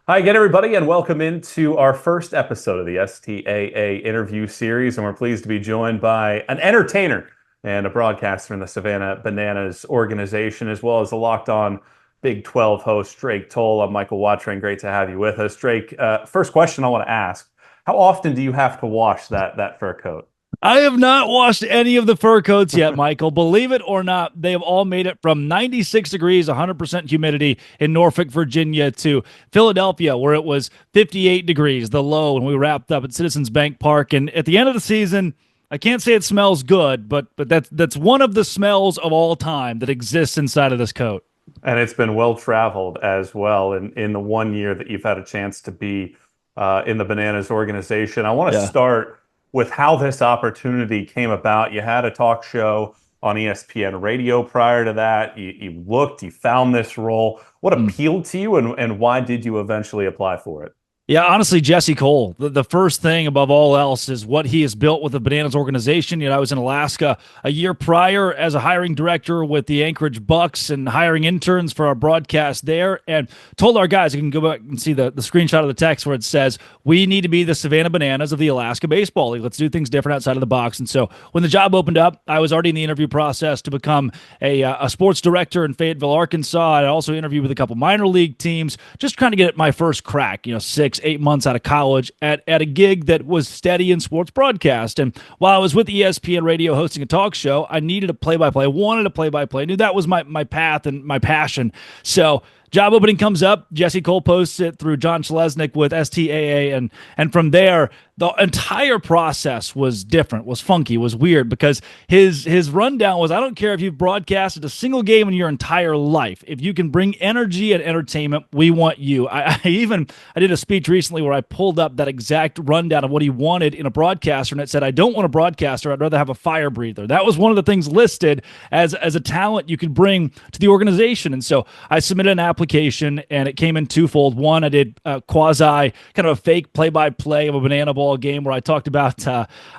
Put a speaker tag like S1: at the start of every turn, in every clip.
S1: Hi again, everybody, and welcome into our first episode of the STAA interview series. And we're pleased to be joined by an entertainer and a broadcaster in the Savannah Bananas organization, as well as the Locked On Big 12 host, Drake Toll. I'm Michael Watring. Great to have you with us. Drake, first question I want to ask, how often do you have to wash that fur coat?
S2: I have not washed any of the fur coats yet, Michael. Believe it or not, they have all made it from 96 degrees, 100% humidity in Norfolk, Virginia, to Philadelphia, where it was 58 degrees, the low, when we wrapped up at Citizens Bank Park. And at the end of the season, I can't say it smells good, but that's one of the smells of all time that exists inside of this coat.
S1: And it's been well traveled as well in the 1 year that you've had a chance to be in the Bananas organization. I want to
S2: Yeah.
S1: start with how this opportunity came about. You had a talk show on ESPN radio prior to that. You found this role. What appealed to you, and why did you eventually apply for it?
S2: Yeah, honestly, Jesse Cole, the first thing above all else is what he has built with the Bananas organization. I was in Alaska a year prior as a hiring director with the Anchorage Bucks and hiring interns for our broadcast there, and told our guys, you can go back and see the screenshot of the text where it says, we need to be the Savannah Bananas of the Alaska Baseball League. Let's do things different outside of the box. And so when the job opened up, I was already in the interview process to become a sports director in Fayetteville, Arkansas. I also interviewed with a couple minor league teams, just trying to get my first crack, 6-8 months out of college at a gig that was steady in sports broadcast. And while I was with ESPN radio hosting a talk show, I needed a play-by-play, wanted a play-by-play. I knew that was my path and my passion. So job opening comes up. Jesse Cole posts it through John Chalesnik with STAA. And from there, the entire process was different, was funky, was weird, because his rundown was, I don't care if you've broadcasted a single game in your entire life. If you can bring energy and entertainment, we want you. I did a speech recently where I pulled up that exact rundown of what he wanted in a broadcaster, and it said, I don't want a broadcaster, I'd rather have a fire breather. That was one of the things listed as a talent you could bring to the organization. And so I submitted an application, and it came in twofold. One, I did quasi, kind of a fake play-by-play of a banana ball game where I talked about,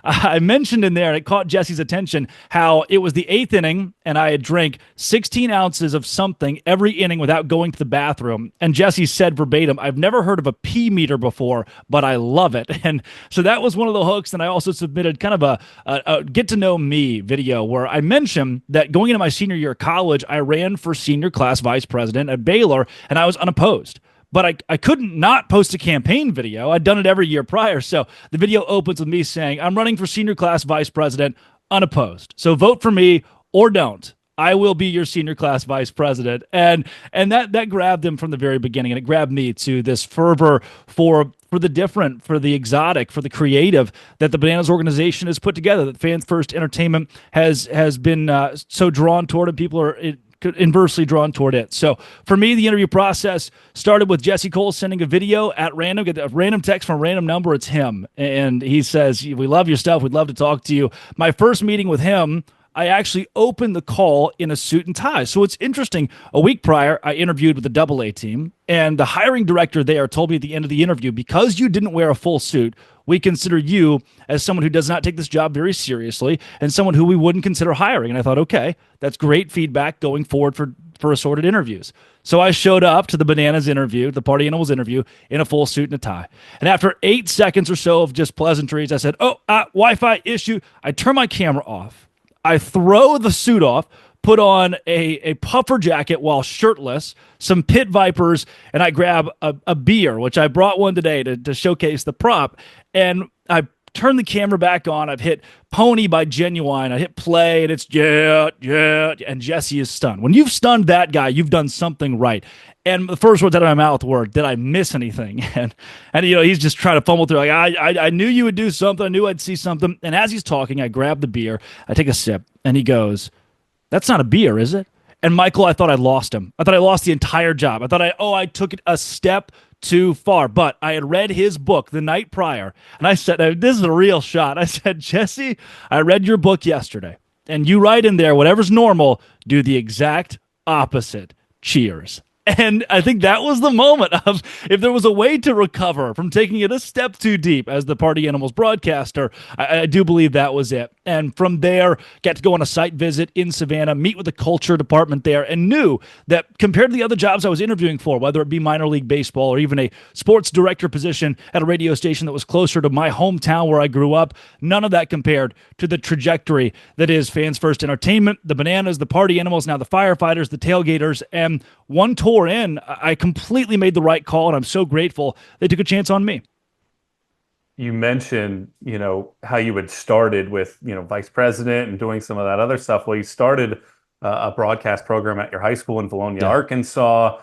S2: I mentioned in there, and it caught Jesse's attention, how it was the eighth inning, and I had drank 16 ounces of something every inning without going to the bathroom. And Jesse said verbatim, I've never heard of a pee meter before, but I love it. And so that was one of the hooks. And I also submitted kind of a get to know me video where I mentioned that going into my senior year of college, I ran for senior class vice president at Baylor, and I was unopposed. But I couldn't not post a campaign video. I'd done it every year prior. So the video opens with me saying, I'm running for senior class vice president unopposed. So vote for me or don't. I will be your senior class vice president. And that grabbed him from the very beginning. And it grabbed me to this fervor for the different, for the exotic, for the creative that the Bananas organization has put together, that Fans First Entertainment has been so drawn toward, and people are inversely drawn toward it. So for me, the interview process started with Jesse Cole sending a video at random, get a random text from a random number. It's him. And he says, we love your stuff. We'd love to talk to you. My first meeting with him, I actually opened the call in a suit and tie. So it's interesting. A week prior, I interviewed with the AA team, and the hiring director there told me at the end of the interview, because you didn't wear a full suit, we consider you as someone who does not take this job very seriously and someone who we wouldn't consider hiring. And I thought, okay, that's great feedback going forward for assorted interviews. So I showed up to the Bananas interview, the Party Animals interview, in a full suit and a tie. And after 8 seconds or so of just pleasantries, I said, Wi-Fi issue. I turn my camera off. I throw the suit off, put on a puffer jacket while shirtless, some pit vipers, and I grab a beer, which I brought one today to showcase the prop. And I turn the camera back on. I've hit Pony by Genuine. I hit play, and it's yeah, and Jesse is stunned. When you've stunned that guy, you've done something right. And the first words out of my mouth were, did I miss anything? And he's just trying to fumble through, like, I knew you would do something. I knew I'd see something. And as he's talking, I grab the beer. I take a sip, and he goes, that's not a beer, is it? And Michael, I thought I lost him. I thought I lost the entire job. I thought I took it a step too far. But I had read his book the night prior, and I said, this is a real shot. I said, Jesse, I read your book yesterday, and you write in there, whatever's normal, do the exact opposite. Cheers. And I think that was the moment of, if there was a way to recover from taking it a step too deep as the Party Animals broadcaster, I do believe that was it. And from there, got to go on a site visit in Savannah, meet with the culture department there, and knew that compared to the other jobs I was interviewing for, whether it be minor league baseball or even a sports director position at a radio station that was closer to my hometown where I grew up, none of that compared to the trajectory that is Fans First Entertainment, the Bananas, the Party Animals, now the Firefighters, the Tailgaters, and one tour in, I completely made the right call, and I'm so grateful they took a chance on me.
S1: You mentioned, how you had started with, vice president and doing some of that other stuff. Well, you started a broadcast program at your high school in Valonia, Arkansas.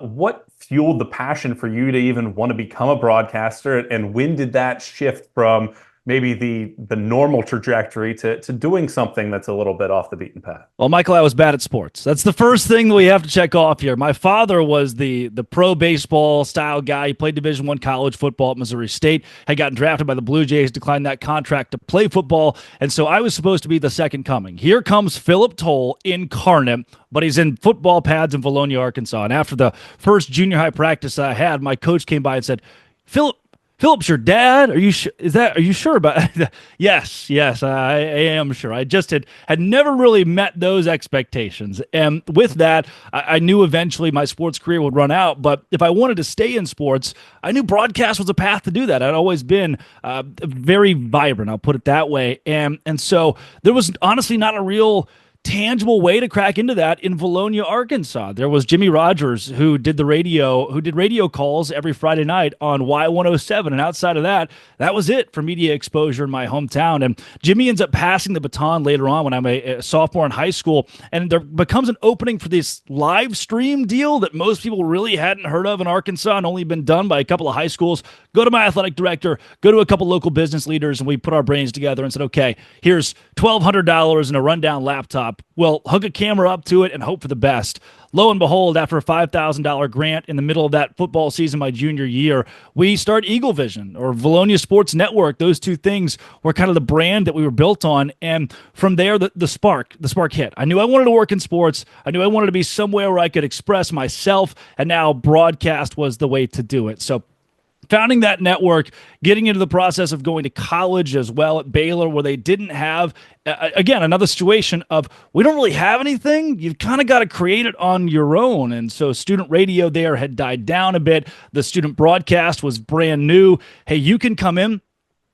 S1: What fueled the passion for you to even want to become a broadcaster? And when did that shift from maybe the normal trajectory to doing something that's a little bit off the beaten path?
S2: Well, Michael, I was bad at sports. That's the first thing that we have to check off here. My father was the pro baseball style guy. He played Division I college football at Missouri State, had gotten drafted by the Blue Jays, declined that contract to play football, and so I was supposed to be the second coming. Here comes Philip Toll incarnate, but he's in football pads in Valonia, Arkansas. And after the first junior high practice I had, my coach came by and said, Philip's your dad? Are you sure about it? Yes, I am sure. I just had never really met those expectations. And with that, I knew eventually my sports career would run out. But if I wanted to stay in sports, I knew broadcast was a path to do that. I'd always been very vibrant, I'll put it that way. And so there was honestly not a real tangible way to crack into that in Valonia, Arkansas. There was Jimmy Rogers, who did radio calls every Friday night on Y107. And outside of that, that was it for media exposure in my hometown. And Jimmy ends up passing the baton later on when I'm a sophomore in high school. And there becomes an opening for this live stream deal that most people really hadn't heard of in Arkansas and only been done by a couple of high schools. Go to my athletic director, go to a couple local business leaders, and we put our brains together and said, okay, here's $1,200 and a rundown laptop. We'll hook a camera up to it and hope for the best. Lo and behold, after a $5,000 grant in the middle of that football season my junior year, we start Eagle Vision or Valonia Sports Network. Those two things were kind of the brand that we were built on. And from there, the spark hit. I knew I wanted to work in sports. I knew I wanted to be somewhere where I could express myself. And now broadcast was the way to do it. So founding that network, getting into the process of going to college as well at Baylor, where they didn't have, again, another situation of we don't really have anything. You've kind of got to create it on your own. And so student radio there had died down a bit. The student broadcast was brand new. Hey, you can come in,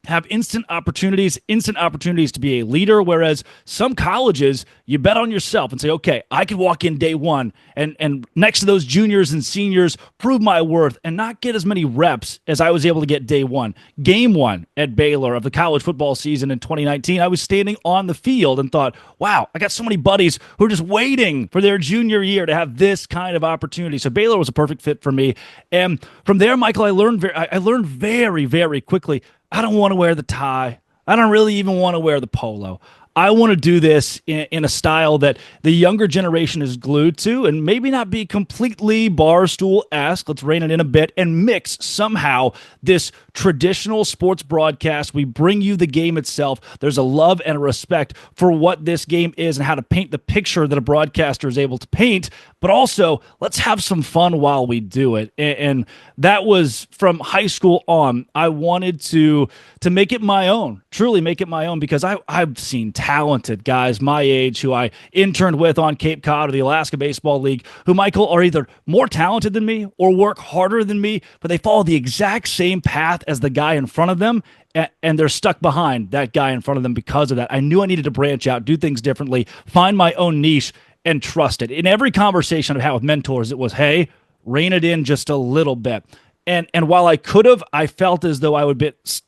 S2: have instant opportunities to be a leader, whereas some colleges, you bet on yourself and say, okay, I could walk in day one and next to those juniors and seniors, prove my worth and not get as many reps as I was able to get day one. Game one at Baylor of the college football season in 2019, I was standing on the field and thought, wow, I got so many buddies who are just waiting for their junior year to have this kind of opportunity. So Baylor was a perfect fit for me. And from there, Michael, I learned very, very quickly, I don't want to wear the tie. I don't really even want to wear the polo. I want to do this in a style that the younger generation is glued to and maybe not be completely Barstool-esque. Let's rein it in a bit and mix somehow this traditional sports broadcast. We bring you the game itself. There's a love and a respect for what this game is and how to paint the picture that a broadcaster is able to paint, but also let's have some fun while we do it. And that was from high school on. I wanted to make it my own, truly make it my own, because I've seen talented guys my age who I interned with on Cape Cod or the Alaska Baseball League who, Michael, are either more talented than me or work harder than me, but they follow the exact same path as the guy in front of them, and they're stuck behind that guy in front of them because of that. I knew I needed to branch out, do things differently, find my own niche, and trust it. In every conversation I've had with mentors, it was, hey, rein it in just a little bit. And while I could have, I felt as though I would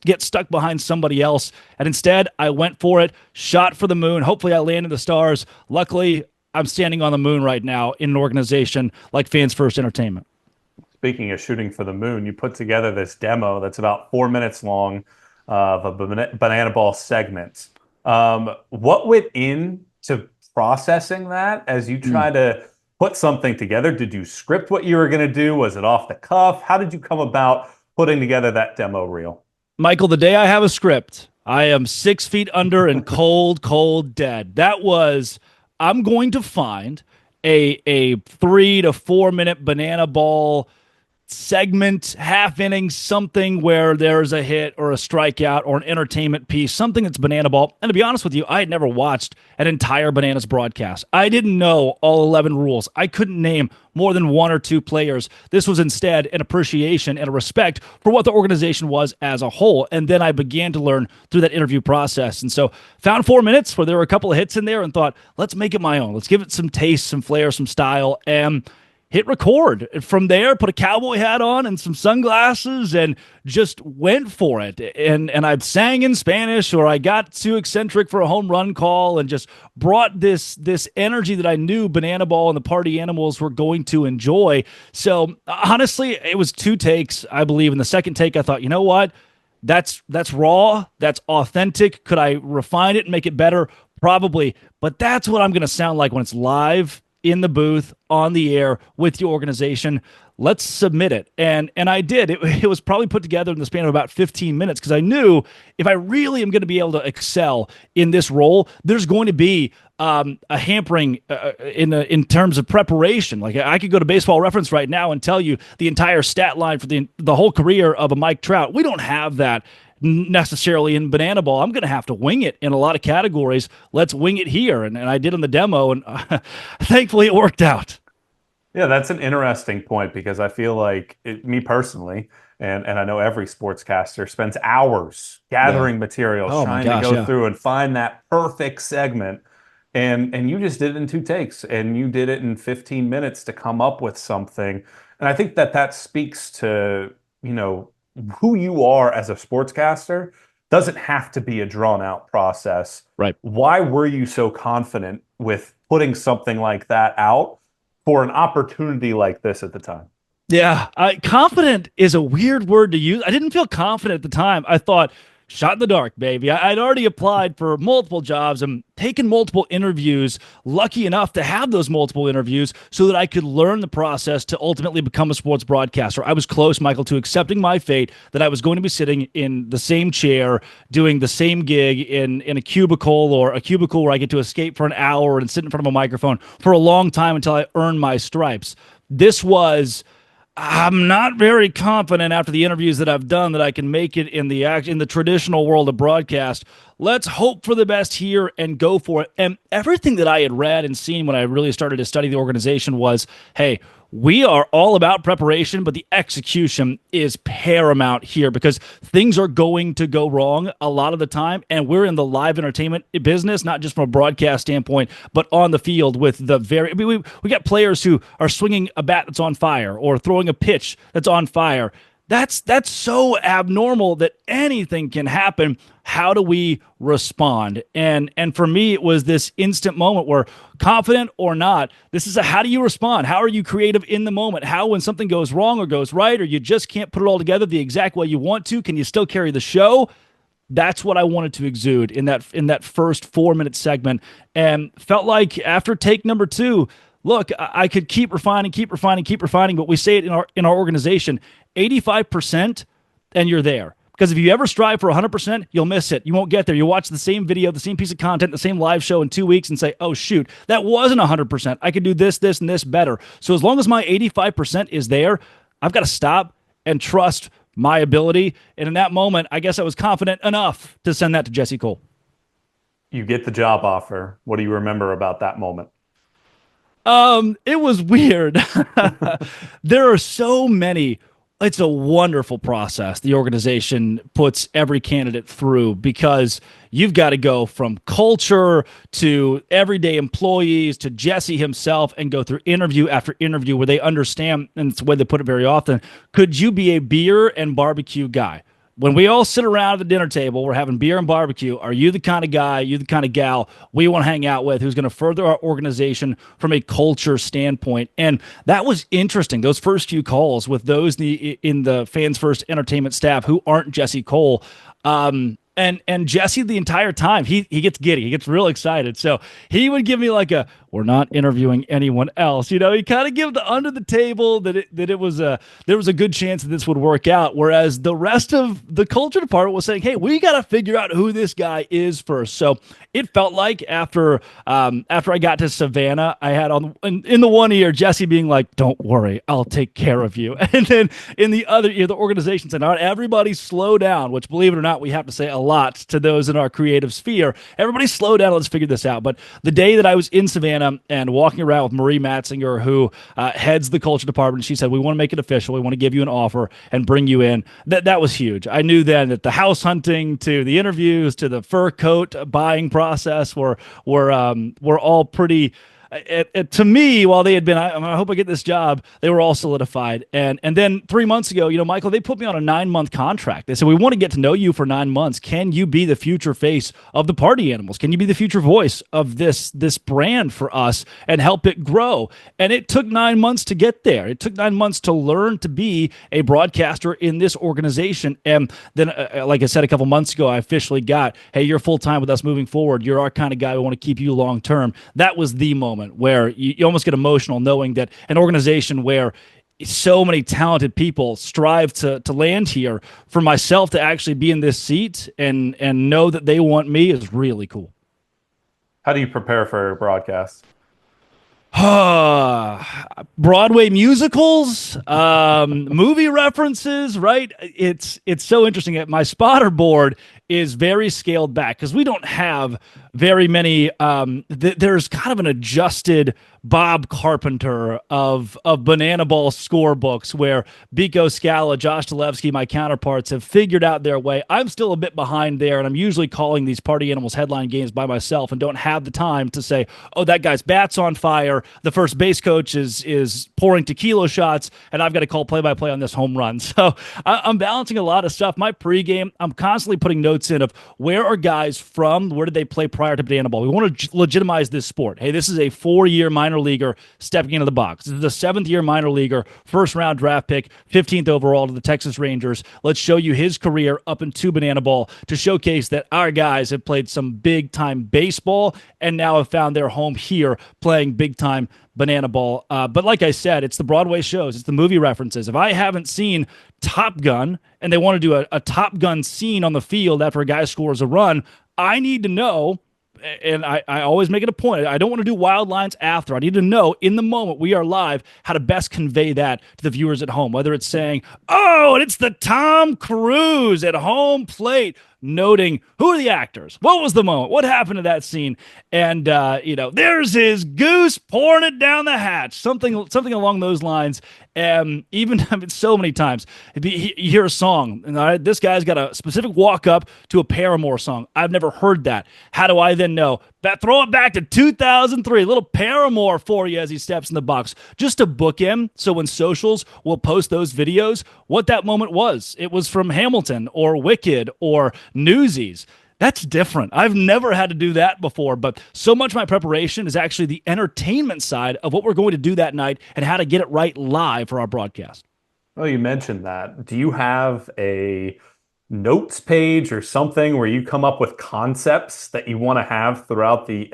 S2: get stuck behind somebody else. And instead, I went for it, shot for the moon. Hopefully, I landed the stars. Luckily, I'm standing on the moon right now in an organization like Fans First Entertainment.
S1: Speaking of shooting for the moon, you put together this demo that's about 4 minutes long of a banana ball segment. What went into processing that as you try to put something together? Did you script what you were going to do? Was it off the cuff? How did you come about putting together that demo reel?
S2: Michael, the day I have a script, I am 6 feet under and cold dead. That was, I'm going to find a 3 to 4 minute banana ball segment, half inning, something where there's a hit or a strikeout or an entertainment piece, something that's banana ball. And to be honest with you, I had never watched an entire Bananas broadcast. I didn't know all 11 rules. I couldn't name more than one or two players. This was instead an appreciation and a respect for what the organization was as a whole. And then I began to learn through that interview process. And so found 4 minutes where there were a couple of hits in there and thought, let's make it my own. Let's give it some taste, some flair, some style. And hit record. From there, put a cowboy hat on and some sunglasses and just went for it. And I sang in Spanish, or I got too eccentric for a home run call and just brought this energy that I knew Banana Ball and the party animals were going to enjoy. So honestly, it was 2 takes, I believe. In the second take, I thought, you know what? That's raw. That's authentic. Could I refine it and make it better? Probably. But that's what I'm going to sound like when it's live in the booth, on the air, with your organization. Let's submit it. And I did. It was probably put together in the span of about 15 minutes because I knew if I really am going to be able to excel in this role, there's going to be a hampering in terms of preparation. Like I could go to Baseball Reference right now and tell you the entire stat line for the whole career of a Mike Trout. We don't have that necessarily in Banana Ball. I'm going to have to wing it in a lot of categories. Let's wing it here. And I did on the demo, and thankfully it worked out.
S1: Yeah, that's an interesting point because I feel like me personally, and I know every sportscaster spends hours gathering materials, trying to go through and find that perfect segment. And you just did it in 2 takes, and you did it in 15 minutes to come up with something. And I think that speaks to, who you are as a sportscaster. Doesn't have to be a drawn out process.
S2: Right.
S1: Why were you so confident with putting something like that out for an opportunity like this at the time?
S2: Yeah, confident is a weird word to use. I didn't feel confident at the time. I thought, shot in the dark, baby. I'd already applied for multiple jobs and taken multiple interviews, lucky enough to have those multiple interviews so that I could learn the process to ultimately become a sports broadcaster. I was close, Michael, to accepting my fate that I was going to be sitting in the same chair, doing the same gig in a cubicle, or a cubicle where I get to escape for an hour and sit in front of a microphone for a long time until I earn my stripes. I'm not very confident after the interviews that I've done that I can make it in the traditional world of broadcast. Let's hope for the best here and go for it. And everything that I had read and seen when I really started to study the organization was, hey, we are all about preparation, but the execution is paramount here because things are going to go wrong a lot of the time. And we're in the live entertainment business, not just from a broadcast standpoint, but on the field with we got players who are swinging a bat that's on fire or throwing a pitch that's on fire. That's so abnormal that anything can happen. How do we respond? And for me, it was this instant moment where, confident or not, this is how do you respond? How are you creative in the moment? How, when something goes wrong or goes right, or you just can't put it all together the exact way you want to, can you still carry the show? That's what I wanted to exude in that first 4-minute segment, and felt like after take number 2, look, I could keep refining, but we say it in our organization, 85%, and you're there. Because if you ever strive for 100%, you'll miss it. You won't get there. You'll watch the same video, the same piece of content, the same live show in 2 weeks and say, oh, shoot, that wasn't 100%. I could do this, and this better. So as long as my 85% is there, I've got to stop and trust my ability. And in that moment, I guess I was confident enough to send that to Jesse Cole.
S1: You get the job offer. What do you remember about that moment?
S2: It was weird. There are so many. It's a wonderful process the organization puts every candidate through because you've got to go from culture to everyday employees to Jesse himself and go through interview after interview where they understand, and it's the way they put it very often, could you be a beer and barbecue guy? When we all sit around at the dinner table, we're having beer and barbecue. Are you the kind of guy, you the kind of gal we want to hang out with who's going to further our organization from a culture standpoint? And that was interesting. Those first few calls with those in the Fans First Entertainment staff who aren't Jesse Cole, And Jesse, the entire time, he gets giddy. He gets real excited. So he would give me like a, we're not interviewing anyone else. You know, he kind of give the under the table that it was there was a good chance that this would work out. Whereas the rest of the culture department was saying, hey, we got to figure out who this guy is first. So it felt like after I got to Savannah, I had in the one ear Jesse being like, "Don't worry, I'll take care of you," and then in the other ear, the organization said, "All right, everybody, slow down." Which, believe it or not, we have to say a lot to those in our creative sphere. Everybody, slow down. Let's figure this out. But the day that I was in Savannah and walking around with Marie Matzinger, who heads the culture department, she said, "We want to make it official. We want to give you an offer and bring you in." That was huge. I knew then that the house hunting to the interviews to the fur coat buying process were all pretty. To me, while they had been, I hope I get this job, they were all solidified. And then 3 months ago, Michael, they put me on a 9-month contract. They said, we want to get to know you for 9 months. Can you be the future face of the Party Animals? Can you be the future voice of this brand for us and help it grow? And it took 9 months to get there. It took 9 months to learn to be a broadcaster in this organization. And then, like I said, a couple months ago, I officially got, hey, you're full-time with us moving forward. You're our kind of guy. We want to keep you long-term. That was the moment where you almost get emotional knowing that an organization where so many talented people strive to land here, for myself to actually be in this seat and know that they want me is really cool.
S1: How do you prepare for a broadcast?
S2: Broadway musicals, movie references, right? It's so interesting. My spotter board is very scaled back because we don't have very many. There's kind of an adjusted Bob Carpenter of Banana Ball scorebooks where Biko Scala, Josh Dalevsky, my counterparts have figured out their way. I'm still a bit behind there, and I'm usually calling these Party Animals headline games by myself and don't have the time to say, oh, that guy's bat's on fire. The first base coach is pouring tequila shots, and I've got to call play-by-play on this home run. So I'm balancing a lot of stuff. My pregame, I'm constantly putting notes in of where are guys from, where did they play prior to Banana Ball. We want to legitimize this sport. Hey, this is a 4-year minor leaguer stepping into the box. This is a 7th-year minor leaguer, first-round draft pick, 15th overall to the Texas Rangers. Let's show you his career up into Banana Ball to showcase that our guys have played some big-time baseball and now have found their home here playing big-time Banana Ball. But like I said, it's the Broadway shows. It's the movie references. If I haven't seen Top Gun and they want to do a Top Gun scene on the field after a guy scores a run, I need to know, and I always make it a point, I don't want to do wild lines after. I need to know in the moment we are live how to best convey that to the viewers at home, whether it's saying, oh, and it's the Tom Cruise at home plate, noting who are the actors, what was the moment, what happened to that scene, and there's his goose pouring it down the hatch, something along those lines. Even so many times you hear a song and this guy's got a specific walk up to a Paramore song. I've never heard that. How do I then know? Throw it back to 2003, a little Paramore for you as he steps in the box, just to book him. So when socials will post those videos, what that moment was, it was from Hamilton or Wicked or Newsies. That's different. I've never had to do that before, but so much of my preparation is actually the entertainment side of what we're going to do that night and how to get it right live for our broadcast.
S1: Well, you mentioned that. Do you have a notes page or something where you come up with concepts that you want to have throughout the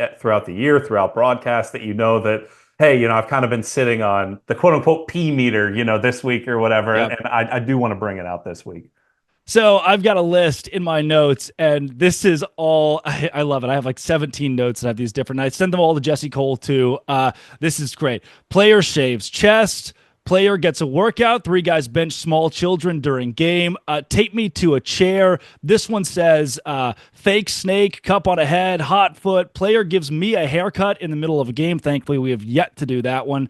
S1: year, throughout broadcast, that that, hey, I've kind of been sitting on the quote unquote P meter, this week or whatever, yep. And I do want to bring it out this week.
S2: So I've got a list in my notes, and this is all, I love it. I have like 17 notes and I have these different, I send them all to Jesse Cole too. This is great. Player shaves chest. Player gets a workout. 3 guys bench small children during game. Tape me to a chair. This one says fake snake, cup on a head, hot foot. Player gives me a haircut in the middle of a game. Thankfully, we have yet to do that one.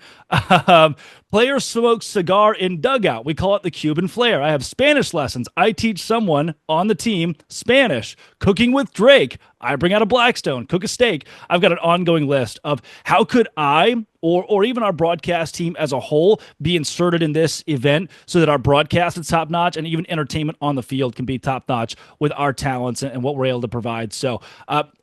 S2: Player smokes cigar in dugout. We call it the Cuban flare. I have Spanish lessons. I teach someone on the team Spanish. Cooking with Drake. I bring out a Blackstone, cook a steak. I've got an ongoing list of how could I or even our broadcast team as a whole be inserted in this event so that our broadcast is top-notch and even entertainment on the field can be top-notch with our talents and what we're able to provide. So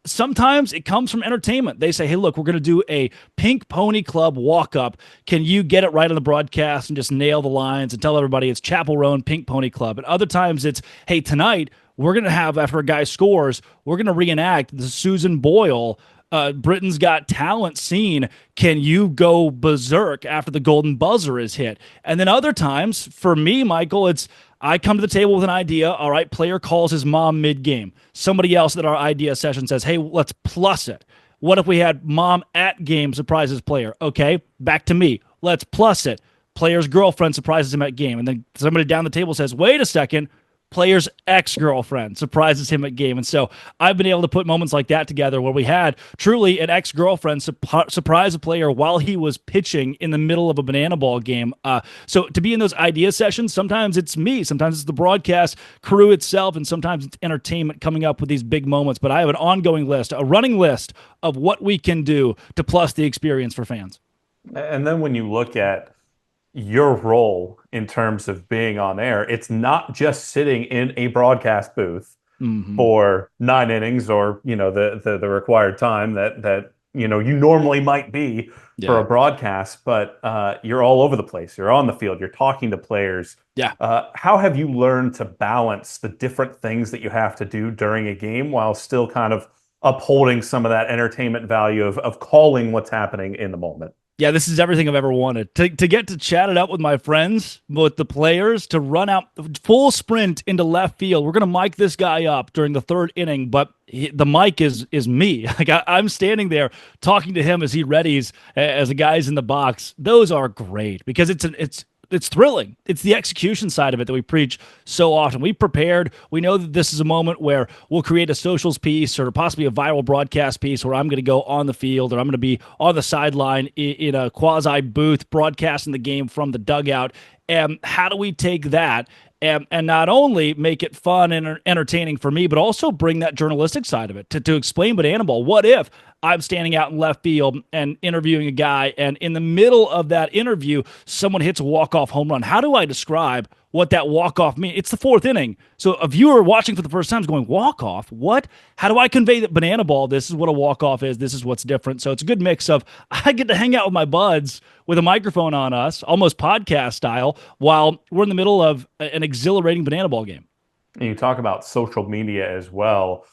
S2: sometimes it comes from entertainment. They say, hey, look, we're going to do a Pink Pony Club walk-up. Can you get it right on the broadcast and just nail the lines and tell everybody it's Chapel Roan Pink Pony Club? And other times it's, hey, tonight we're going to have, after a guy scores, we're going to reenact the Susan Boyle Britain's Got Talent scene. Can you go berserk after the golden buzzer is hit? And then other times, for me, Michael, it's I come to the table with an idea. All right, player calls his mom mid-game. Somebody else at our idea session says, hey, let's plus it. What if we had mom at game surprises player? Okay, back to me. Let's plus it. Player's girlfriend surprises him at game. And then somebody down the table says, wait a second, player's ex-girlfriend surprises him at game. And so I've been able to put moments like that together where we had truly an ex-girlfriend surprise a player while he was pitching in the middle of a banana ball game. So to be in those idea sessions, sometimes it's me, sometimes it's the broadcast crew itself, and sometimes it's entertainment coming up with these big moments. But I have an ongoing list, a running list of what we can do to plus the experience for fans.
S1: And then when you look at your role in terms of being on air, it's not just sitting in a broadcast booth for 9 innings or, the required time that you normally might be for a broadcast, but you're all over the place. You're on the field. You're talking to players.
S2: Yeah.
S1: How have you learned to balance the different things that you have to do during a game while still kind of upholding some of that entertainment value of calling what's happening in the moment?
S2: Yeah, this is everything I've ever wanted. To get to chat it up with my friends, with the players, to run out full sprint into left field. We're going to mic this guy up during the 3rd inning, but the mic is me. Like I'm standing there talking to him as he readies, as the guy's in the box. Those are great because it's thrilling. It's the execution side of it that we preach so often. We prepared. We know that this is a moment where we'll create a socials piece or possibly a viral broadcast piece where I'm going to go on the field or I'm going to be on the sideline in a quasi booth broadcasting the game from the dugout. And how do we take that and not only make it fun and entertaining for me, but also bring that journalistic side of it to explain Banana Ball? What if I'm standing out in left field and interviewing a guy, and in the middle of that interview, someone hits a walk-off home run? How do I describe what that walk-off means? It's the 4th inning. So a viewer watching for the first time is going, walk-off? What? How do I convey that Banana Ball, this is what a walk-off is, this is what's different? So it's a good mix of, I get to hang out with my buds with a microphone on us, almost podcast style, while we're in the middle of an exhilarating Banana Ball game.
S1: And you talk about social media as well.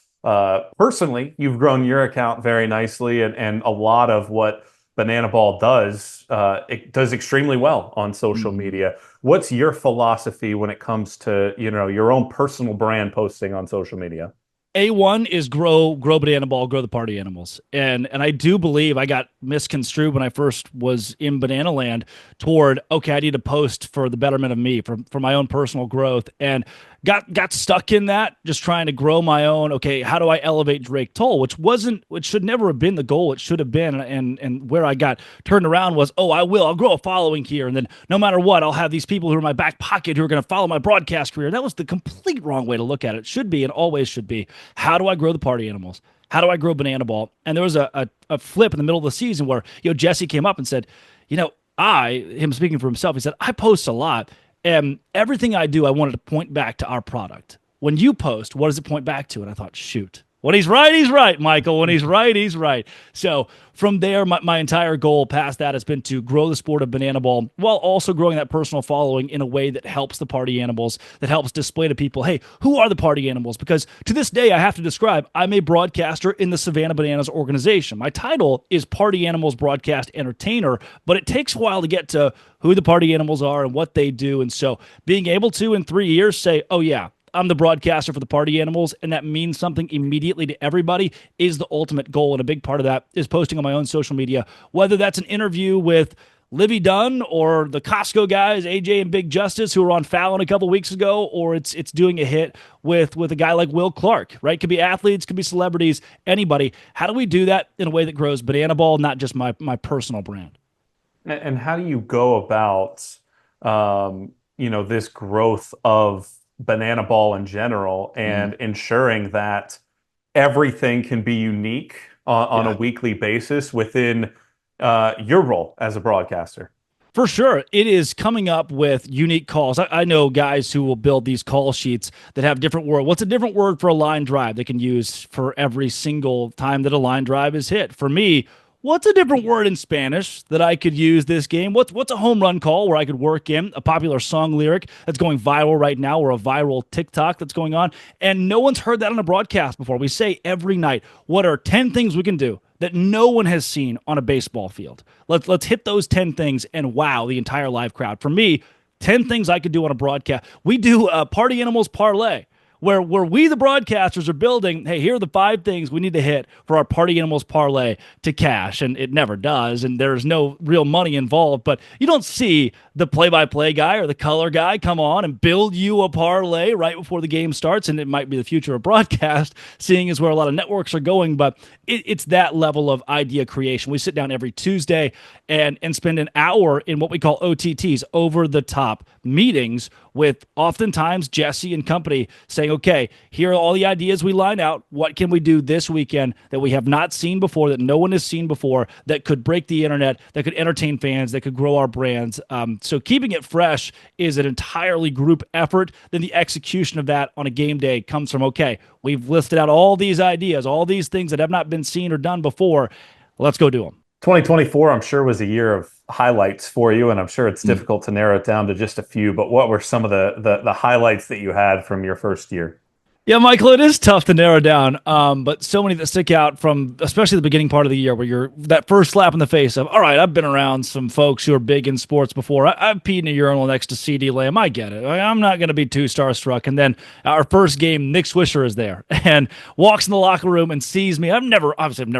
S1: Personally, you've grown your account very nicely, and a lot of what Banana Ball does, it does extremely well on social media. What's your philosophy when it comes to, your own personal brand posting on social media?
S2: A1 is grow Banana Ball, grow the party animals. And I do believe I got misconstrued when I first was in Banana Land toward, okay, I need to post for the betterment of me, for my own personal growth. And got stuck in that, just trying to grow my own, okay, how do I elevate Drake Toll? Which should never have been the goal. It should have been. And where I got turned around was, I'll grow a following here. And then no matter what, I'll have these people who are in my back pocket who are going to follow my broadcast career. That was the complete wrong way to look at it. It should be and always should be. How do I grow the party animals? How do I grow Banana Ball? And there was a flip in the middle of the season where, Jesse came up and said, him speaking for himself, he said, I post a lot. And everything I do, I wanted to point back to our product. When you post, what does it point back to? And I thought, shoot. When he's right, Michael. When he's right. So from there, my entire goal past that has been to grow the sport of Banana Ball while also growing that personal following in a way that helps the party animals, that helps display to people, hey, who are the party animals? Because to this day, I have to describe, I'm a broadcaster in the Savannah Bananas organization. My title is Party Animals Broadcast Entertainer, but it takes a while to get to who the party animals are and what they do. And so being able to, in 3 years, say, oh yeah, I'm the broadcaster for the party animals, and that means something immediately to everybody is the ultimate goal. And a big part of that is posting on my own social media, whether that's an interview with Livy Dunn or the Costco guys, AJ and Big Justice, who were on Fallon a couple weeks ago, or it's doing a hit with a guy like Will Clark, right? Could be athletes, could be celebrities, anybody. How do we do that in a way that grows Banana Ball, not just my personal brand?
S1: And how do you go about, this growth of Banana Ball in general and ensuring that everything can be unique on a weekly basis within your role as a broadcaster?
S2: For sure. It is coming up with unique calls. I know guys who will build these call sheets that have different words. What's a different word for a line drive they can use for every single time that a line drive is hit? For me, what's a different word in Spanish that I could use this game? What's a home run call where I could work in a popular song lyric that's going viral right now, or a viral TikTok that's going on? And no one's heard that on a broadcast before. We say every night, what are 10 things we can do that no one has seen on a baseball field? Let's hit those 10 things and wow the entire live crowd. For me, 10 things I could do on a broadcast. We do a Party Animals parlay where we, the broadcasters, are building, hey, here are the 5 things we need to hit for our Party Animals parlay to cash. And it never does, and there's no real money involved. But you don't see the play-by-play guy or the color guy come on and build you a parlay right before the game starts. And it might be the future of broadcast, seeing as where a lot of networks are going. But it's that level of idea creation. We sit down every Tuesday and spend an hour in what we call OTTs, over-the-top meetings, with oftentimes Jesse and company saying, okay, here are all the ideas we line out. What can we do this weekend that we have not seen before, that no one has seen before, that could break the internet, that could entertain fans, that could grow our brands? So keeping it fresh is an entirely group effort. Then the execution of that on a game day comes from, okay, we've listed out all these ideas, all these things that have not been seen or done before. Let's go do them.
S1: 2024, I'm sure, was a year of highlights for you, and I'm sure it's difficult to narrow it down to just a few, but what were some of the highlights that you had from your first year?
S2: Yeah, Michael, it is tough to narrow down, but so many that stick out from, especially the beginning part of the year, where you're that first slap in the face of, all right, I've been around some folks who are big in sports before. I've peed in a urinal next to CD Lamb. I get it. I'm not going to be too starstruck. And then our first game, Nick Swisher is there and walks in the locker room and sees me. I've never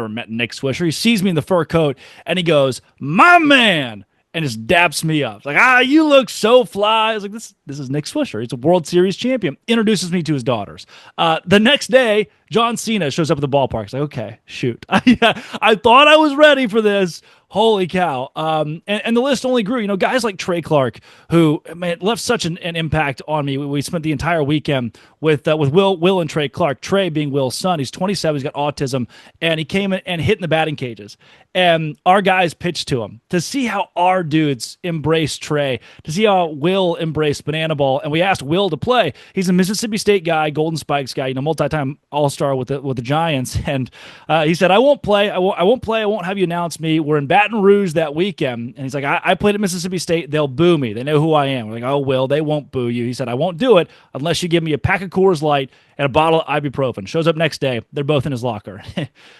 S2: met Nick Swisher. He sees me in the fur coat and he goes, "My man," and just daps me up. It's like, you look so fly. I was like, this is Nick Swisher. He's a World Series champion. Introduces me to his daughters. The next day, John Cena shows up at the ballpark. It's like, okay, shoot. I thought I was ready for this. Holy cow. And the list only grew. You know, guys like Trey Clark, who, man, left such an impact on me. We spent the entire weekend with Will and Trey Clark. Trey being Will's son. He's 27. He's got autism. And he came in and hit in the batting cages. And our guys pitched to him to see how our dudes embraced Trey, to see how Will embraced Banana Ball. And we asked Will to play. He's a Mississippi State guy, Golden Spikes guy, multi-time All-Star with the Giants. And he said, I won't play. I won't play. I won't have you announce me. We're in Baton Rouge that weekend. And he's like, I played at Mississippi State. They'll boo me. They know who I am. We're like, oh, Will, they won't boo you. He said, I won't do it unless you give me a pack of Coors Light and a bottle of ibuprofen. Shows up next day. They're both in his locker.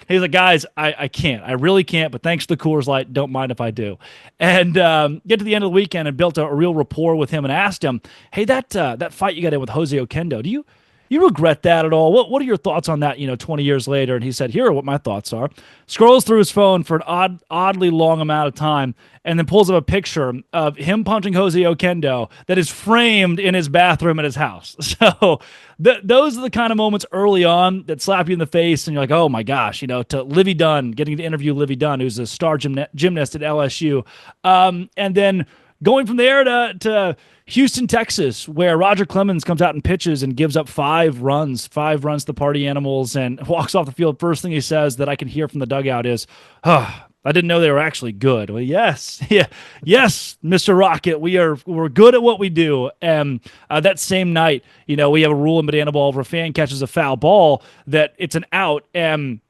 S2: He's like, guys, I can't. I really can't, but thanks to the Coors Light, don't mind if I do. And get to the end of the weekend and built a real rapport with him and asked him, hey, that fight you got in with Jose Oquendo, do you regret that at all? What are your thoughts on that, 20 years later? And he said, here are what my thoughts are. Scrolls through his phone for an oddly long amount of time and then pulls up a picture of him punching Jose Oquendo that is framed in his bathroom at his house. So those are the kind of moments early on that slap you in the face and you're like, oh my gosh, to Livy Dunn, getting to interview Livy Dunn, who's a star gymnast at LSU. And then going from there to Houston, Texas, where Roger Clemens comes out and pitches and gives up 5 runs to the Party Animals and walks off the field. First thing he says that I can hear from the dugout is, I didn't know they were actually good. Well, yes, Mr. Rocket, we're good at what we do. And that same night, we have a rule in Banana Ball: if a fan catches a foul ball, that it's an out. And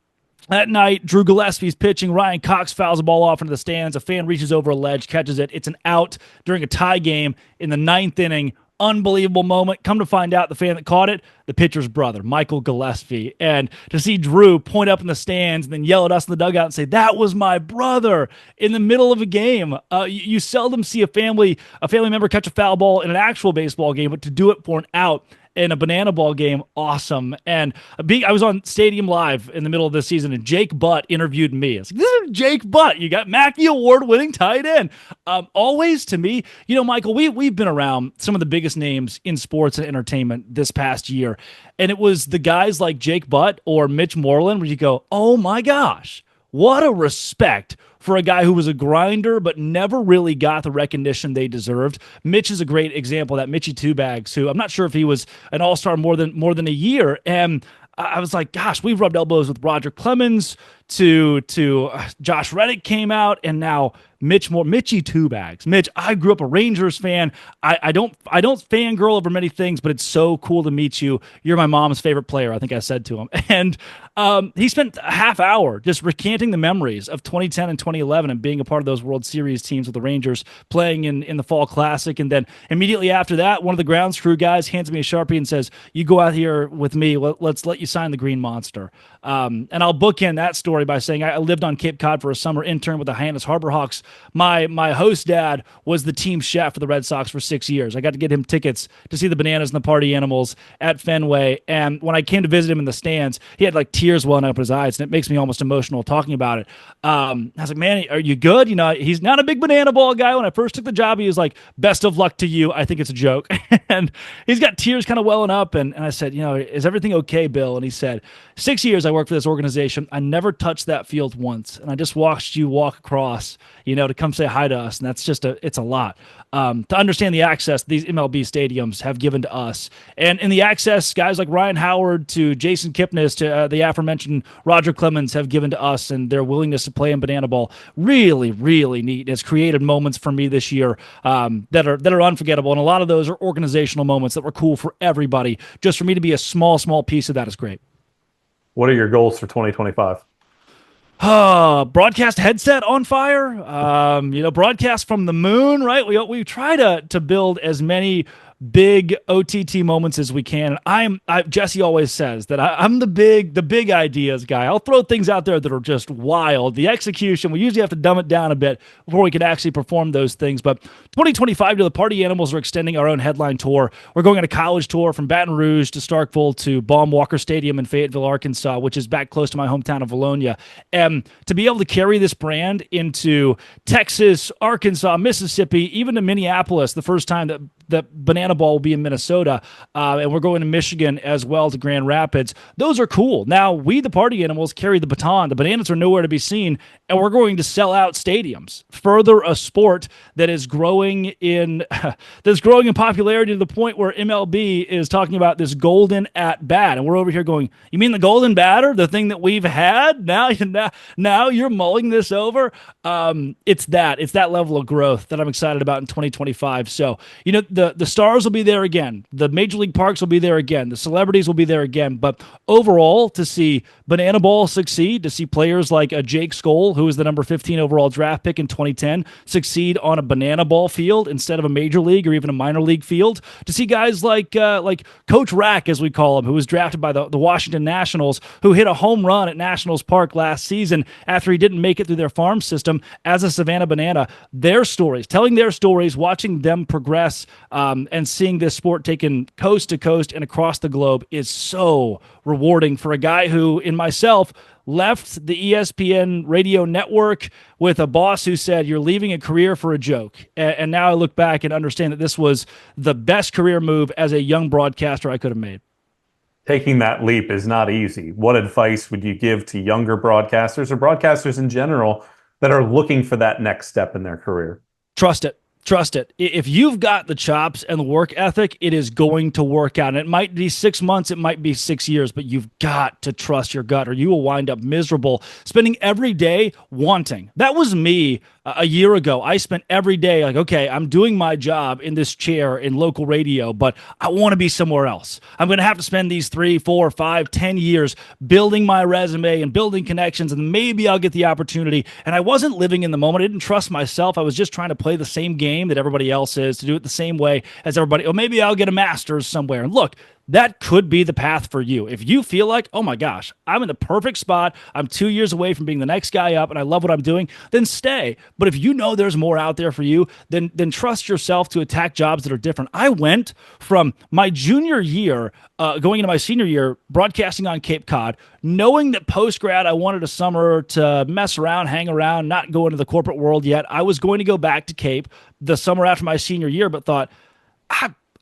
S2: that night, Drew Gillespie's pitching. Ryan Cox fouls the ball off into the stands. A fan reaches over a ledge, catches it. It's an out during a tie game in the 9th inning. Unbelievable moment. Come to find out, the fan that caught it, the pitcher's brother, Michael Gillespie. And to see Drew point up in the stands and then yell at us in the dugout and say, that was my brother, in the middle of a game. You seldom see a family member catch a foul ball in an actual baseball game, but to do it for an out in a Banana Ball game, awesome. And I was on Stadium Live in the middle of this season, and Jake Butt interviewed me. I was like, this is Jake Butt. You got Mackey Award-winning tight end. Always, to me, Michael, we've been around some of the biggest names in sports and entertainment this past year, and it was the guys like Jake Butt or Mitch Moreland where you go, oh my gosh, what a respect for a guy who was a grinder but never really got the recognition they deserved. Mitch is a great example, that Mitchie Two Bags, who I'm not sure if he was an all-star more than a year. And I was like, gosh, we've rubbed elbows with Roger Clemens, to Josh Reddick came out, and now Mitchie Two Bags. Mitch, I grew up a Rangers fan. I don't fangirl over many things, but it's so cool to meet you. You're my mom's favorite player, I think I said to him. And he spent a half hour just recanting the memories of 2010 and 2011 and being a part of those World Series teams with the Rangers playing in the Fall Classic. And then immediately after that, one of the grounds crew guys hands me a Sharpie and says, "You go out here with me. Let's let you sign the Green Monster." And I'll bookend that story by saying I lived on Cape Cod for a summer, intern with the Hyannis Harbor Hawks. My host dad was the team chef for the Red Sox for 6 years. I got to get him tickets to see the Bananas and the Party Animals at Fenway. And when I came to visit him in the stands, he had like tears welling up his eyes, and it makes me almost emotional talking about it. I was like, "Man, are you good?" He's not a big banana ball guy. When I first took the job, he was like, "Best of luck to you. I think it's a joke." And he's got tears kind of welling up. And I said, "Is everything okay, Bill?" And he said, "6 years I worked for this organization. I never touched that field once. And I just watched you walk across, to come say hi to us. And that's it's a lot. To understand the access these MLB stadiums have given to us. And in the access, guys like Ryan Howard to Jason Kipnis to the aforementioned Roger Clemens have given to us, and their willingness to play in banana ball, really, really neat. It's created moments for me this year that are unforgettable. And a lot of those are organizational moments that were cool for everybody. Just for me to be a small piece of that is great.
S1: What are your goals for 2025?
S2: Broadcast headset on fire. Broadcast from the moon, right? We try to build as many big OTT moments as we can. Jesse always says that I'm the big ideas guy. I'll throw things out there that are just wild. The execution, we usually have to dumb it down a bit before we can actually perform those things. But 2025 to the Party Animals are extending our own headline tour. We're going on a college tour from Baton Rouge to Starkville to Baum Walker Stadium in Fayetteville, Arkansas, which is back close to my hometown of Valonia. And to be able to carry this brand into Texas, Arkansas, Mississippi, even to Minneapolis, the first time that Banana Ball will be in Minnesota, and we're going to Michigan as well to Grand Rapids. Those are cool. Now, we, the Party Animals, carry the baton. The Bananas are nowhere to be seen, and we're going to sell out stadiums. Further, a sport that is growing in popularity to the point where MLB is talking about this golden at bat, and we're over here going, "You mean the golden batter, the thing that we've had? Now you're mulling this over." It's that level of growth that I'm excited about in 2025. So the stars will be there again. The major league parks will be there again. The celebrities will be there again. But overall, to see Banana Ball succeed, to see players like Jake Skoll, who was the number 15 overall draft pick in 2010, succeed on a Banana Ball field instead of a major league or even a minor league field, to see guys like Coach Rack, as we call him, who was drafted by the Washington Nationals, who hit a home run at Nationals Park last season after he didn't make it through their farm system as a Savannah Banana. Telling their stories, watching them progress, and seeing this sport taken coast to coast and across the globe is so rewarding for a guy who, in myself, left the ESPN radio network with a boss who said, "You're leaving a career for a joke." And now I look back and understand that this was the best career move as a young broadcaster I could have made.
S1: Taking that leap is not easy. What advice would you give to younger broadcasters or broadcasters in general that are looking for that next step in their career?
S2: Trust it. Trust it. If you've got the chops and the work ethic, it is going to work out. And it might be 6 months, it might be 6 years, but you've got to trust your gut or you will wind up miserable, spending every day wanting. That was me a year ago. I spent every day like, okay, I'm doing my job in this chair in local radio, but I want to be somewhere else. I'm going to have to spend these 3, 4, 5, 10 years building my resume and building connections, and maybe I'll get the opportunity. And I wasn't living in the moment. I didn't trust myself. I was just trying to play the same game that everybody else is, to do it the same way as everybody. Or maybe I'll get a master's somewhere. And look, that could be the path for you. If you feel like, oh my gosh, I'm in the perfect spot, I'm 2 years away from being the next guy up, and I love what I'm doing, then stay. But if you know there's more out there for you, then trust yourself to attack jobs that are different. I went from my junior year, going into my senior year, broadcasting on Cape Cod, knowing that post-grad I wanted a summer to mess around, hang around, not go into the corporate world yet. I was going to go back to Cape the summer after my senior year, but thought,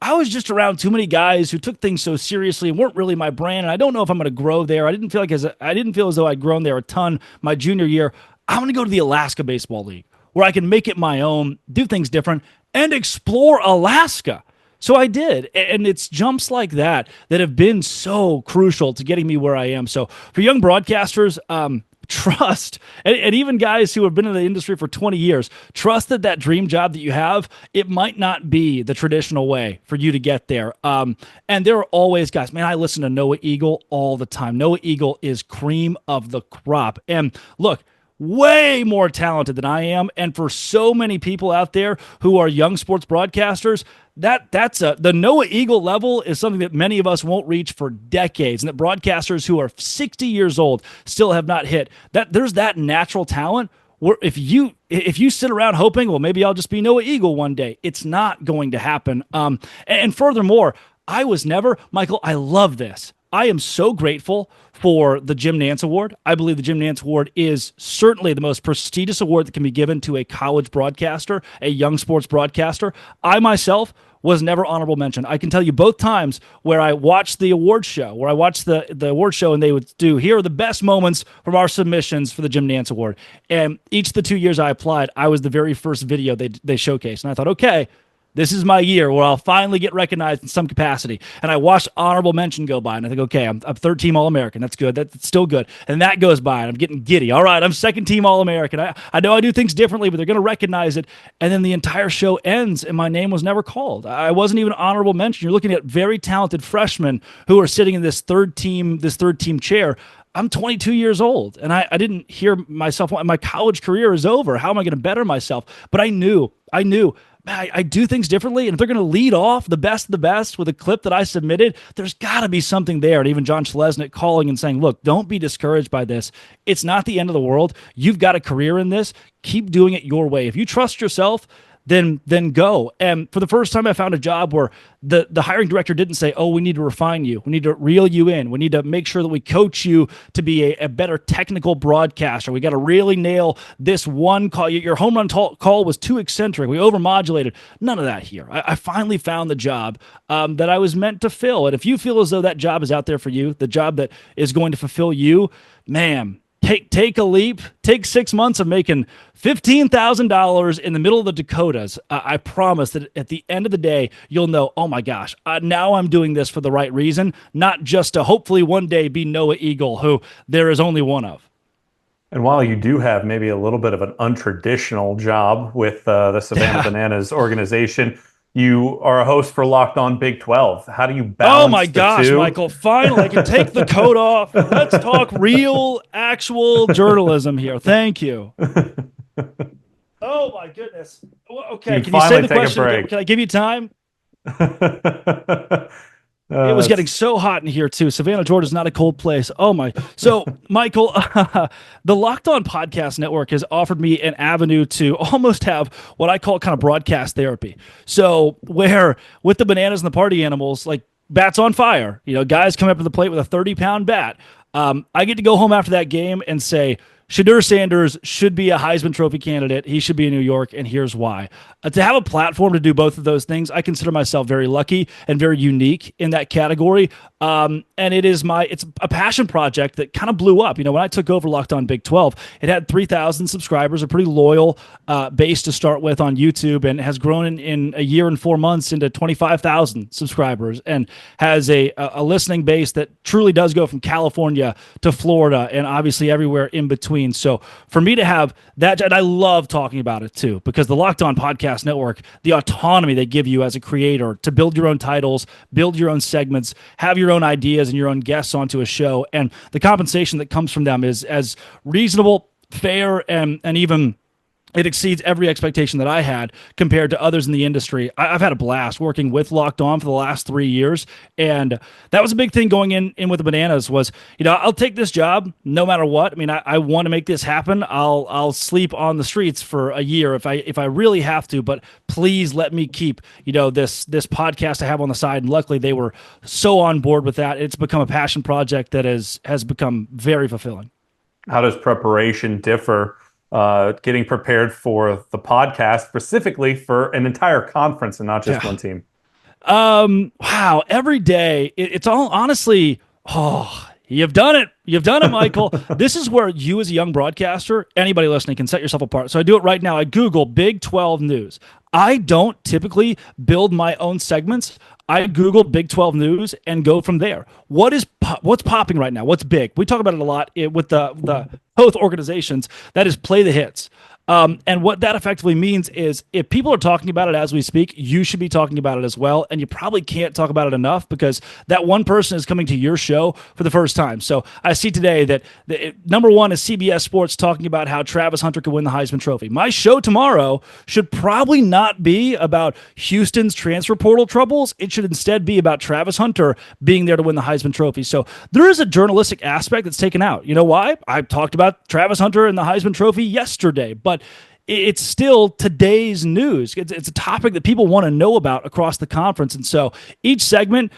S2: I was just around too many guys who took things so seriously and weren't really my brand, and I don't know if I'm going to grow there. I didn't feel as though I'd grown there a ton my junior year. I'm going to go to the Alaska Baseball League, where I can make it my own, do things different, and explore Alaska. So I did, and it's jumps like that have been so crucial to getting me where I am. So for young broadcasters, trust, and even guys who have been in the industry for 20 years, trust that that dream job that you have, it might not be the traditional way for you to get there. And there are always guys, man, I listen to Noah Eagle all the time. Noah Eagle is cream of the crop. And look, way more talented than I am. And for so many people out there who are young sports broadcasters, the Noah Eagle level is something that many of us won't reach for decades, and that broadcasters who are 60 years old still have not hit. That there's that natural talent where if you sit around hoping, well, maybe I'll just be Noah Eagle one day, it's not going to happen. And furthermore, I was never, Michael, I love this. I am so grateful for the Jim Nantz Award. I believe the Jim Nantz Award is certainly the most prestigious award that can be given to a college broadcaster, a young sports broadcaster. I myself was never honorable mention. I can tell you both times where I watched the award show, and they would do, here are the best moments from our submissions for the Jim Nantz Award. And each of the 2 years I applied, I was the very first video they showcased. And I thought, okay, this is my year where I'll finally get recognized in some capacity. And I watched honorable mention go by, and I think, okay, I'm third team All-American. That's good. That's still good. And that goes by, and I'm getting giddy. All right, I'm second team All-American. I know I do things differently, but they're going to recognize it. And then the entire show ends, and my name was never called. I wasn't even honorable mention. You're looking at very talented freshmen who are sitting in this third team chair. I'm 22 years old, and I didn't hear myself. My college career is over. How am I going to better myself? But I knew, I do things differently, and if they're going to lead off the best of the best with a clip that I submitted, there's got to be something there. And even John Schlesnick calling and saying, look, don't be discouraged by this. It's not the end of the world. You've got a career in this. Keep doing it your way. If you trust yourself, then go. And for the first time, I found a job where the hiring director didn't say, oh, we need to refine you. We need to reel you in. We need to make sure that we coach you to be a better technical broadcaster. We got to really nail this one call. Your home run call was too eccentric. We overmodulated. None of that here. I finally found the job that I was meant to fill. And if you feel as though that job is out there for you, the job that is going to fulfill you, man, Take a leap. Take 6 months of making $15,000 in the middle of the Dakotas. I promise that at the end of the day, you'll know, oh my gosh, now I'm doing this for the right reason, not just to hopefully one day be Noah Eagle, who there is only one of.
S1: And while you do have maybe a little bit of an untraditional job with the Savannah Bananas organization, you are a host for Locked On Big 12. How do you balance
S2: Oh my gosh,
S1: two?
S2: Michael, finally I can take the coat off. Let's talk real, actual journalism here. Thank you. Oh my goodness. Okay, can you say the question? Can I give you time? It was getting so hot in here too. Savannah, Georgia is not a cold place. Oh my! So, Michael, the Locked On Podcast Network has offered me an avenue to almost have what I call kind of broadcast therapy. So, where with the Bananas and the Party Animals, like bats on fire, guys come up to the plate with a 30-pound bat. I get to go home after that game and say, Shedeur Sanders should be a Heisman Trophy candidate. He should be in New York, and here's why. To have a platform to do both of those things, I consider myself very lucky and very unique in that category. And it's a passion project that kind of blew up. When I took over Locked On Big 12, it had 3,000 subscribers, a pretty loyal base to start with on YouTube, and has grown in a year and 4 months into 25,000 subscribers, and has a listening base that truly does go from California to Florida and obviously everywhere in between. So for me to have that, and I love talking about it too, because the Locked On Podcast Network, the autonomy they give you as a creator to build your own titles, build your own segments, have your own ideas and your own guests onto a show, and the compensation that comes from them is as reasonable, fair, and even it exceeds every expectation that I had compared to others in the industry. I've had a blast working with Locked On for the last 3 years, and that was a big thing going in with the Bananas was, I'll take this job no matter what. I mean, I want to make this happen. I'll sleep on the streets for a year if I really have to, but please let me keep, this podcast I have on the side. And luckily they were so on board with that. It's become a passion project that has become very fulfilling.
S1: How does preparation differ? Getting prepared for the podcast specifically for an entire conference and not just one team?
S2: Wow. Every day. It's all honestly, you've done it. You've done it, Michael. This is where you as a young broadcaster, anybody listening, can set yourself apart. So I do it right now. I Google Big 12 news. I don't typically build my own segments. I Google Big 12 news and go from there. What's popping right now? What's big? We talk about it a lot with the both organizations. That is play the hits. And what that effectively means is if people are talking about it as we speak, you should be talking about it as well. And you probably can't talk about it enough because that one person is coming to your show for the first time. So I see today that number one is CBS Sports talking about how Travis Hunter could win the Heisman Trophy. My show tomorrow should probably not be about Houston's transfer portal troubles. It should instead be about Travis Hunter being there to win the Heisman Trophy. So there is a journalistic aspect that's taken out. You know why? I talked about Travis Hunter and the Heisman Trophy yesterday, but it's still today's news. It's a topic that people want to know about across the conference. And so each segment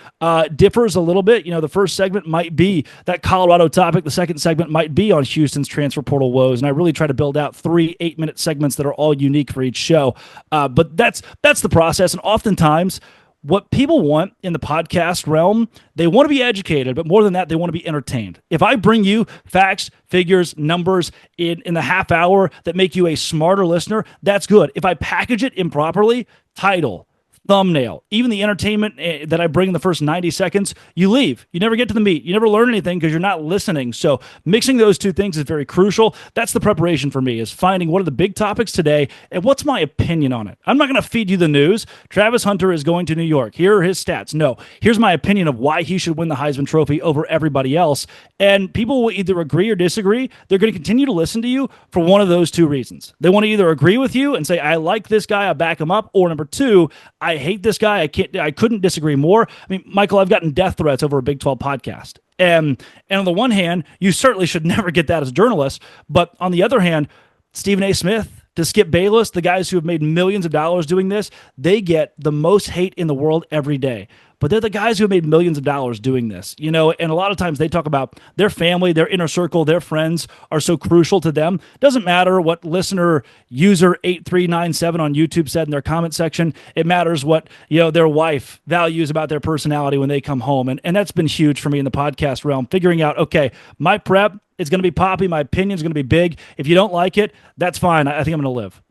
S2: differs a little bit. The first segment might be that Colorado topic. The second segment might be on Houston's transfer portal woes. And I really try to build out 3 8-minute segments that are all unique for each show. But that's the process. And oftentimes, what people want in the podcast realm, they want to be educated, but more than that, they want to be entertained. If I bring you facts, figures, numbers in the half hour that make you a smarter listener, that's good. If I package it improperly, title, thumbnail, even the entertainment that I bring in the first 90 seconds, you leave. You never get to the meat. You never learn anything because you're not listening. So mixing those two things is very crucial. That's the preparation for me, is finding what are the big topics today and what's my opinion on it. I'm not going to feed you the news. Travis Hunter is going to New York. Here are his stats. No, here's my opinion of why he should win the Heisman Trophy over everybody else. And people will either agree or disagree. They're going to continue to listen to you for one of those two reasons. They want to either agree with you and say, I like this guy, I back him up, or number two, I hate this guy. I couldn't disagree more. I mean, Michael, I've gotten death threats over a Big 12 podcast. And on the one hand, you certainly should never get that as a journalist. But on the other hand, Stephen A. Smith, to Skip Bayless, the guys who have made millions of dollars doing this, they get the most hate in the world every day. But they're the guys who have made millions of dollars doing this, and a lot of times they talk about their family, their inner circle, their friends are so crucial to them. Doesn't matter what listener user 8397 on YouTube said in their comment section. It matters what, their wife values about their personality when they come home. And that's been huge for me in the podcast realm, figuring out, okay, my prep is going to be poppy. My opinion is going to be big. If you don't like it, that's fine. I think I'm going to live.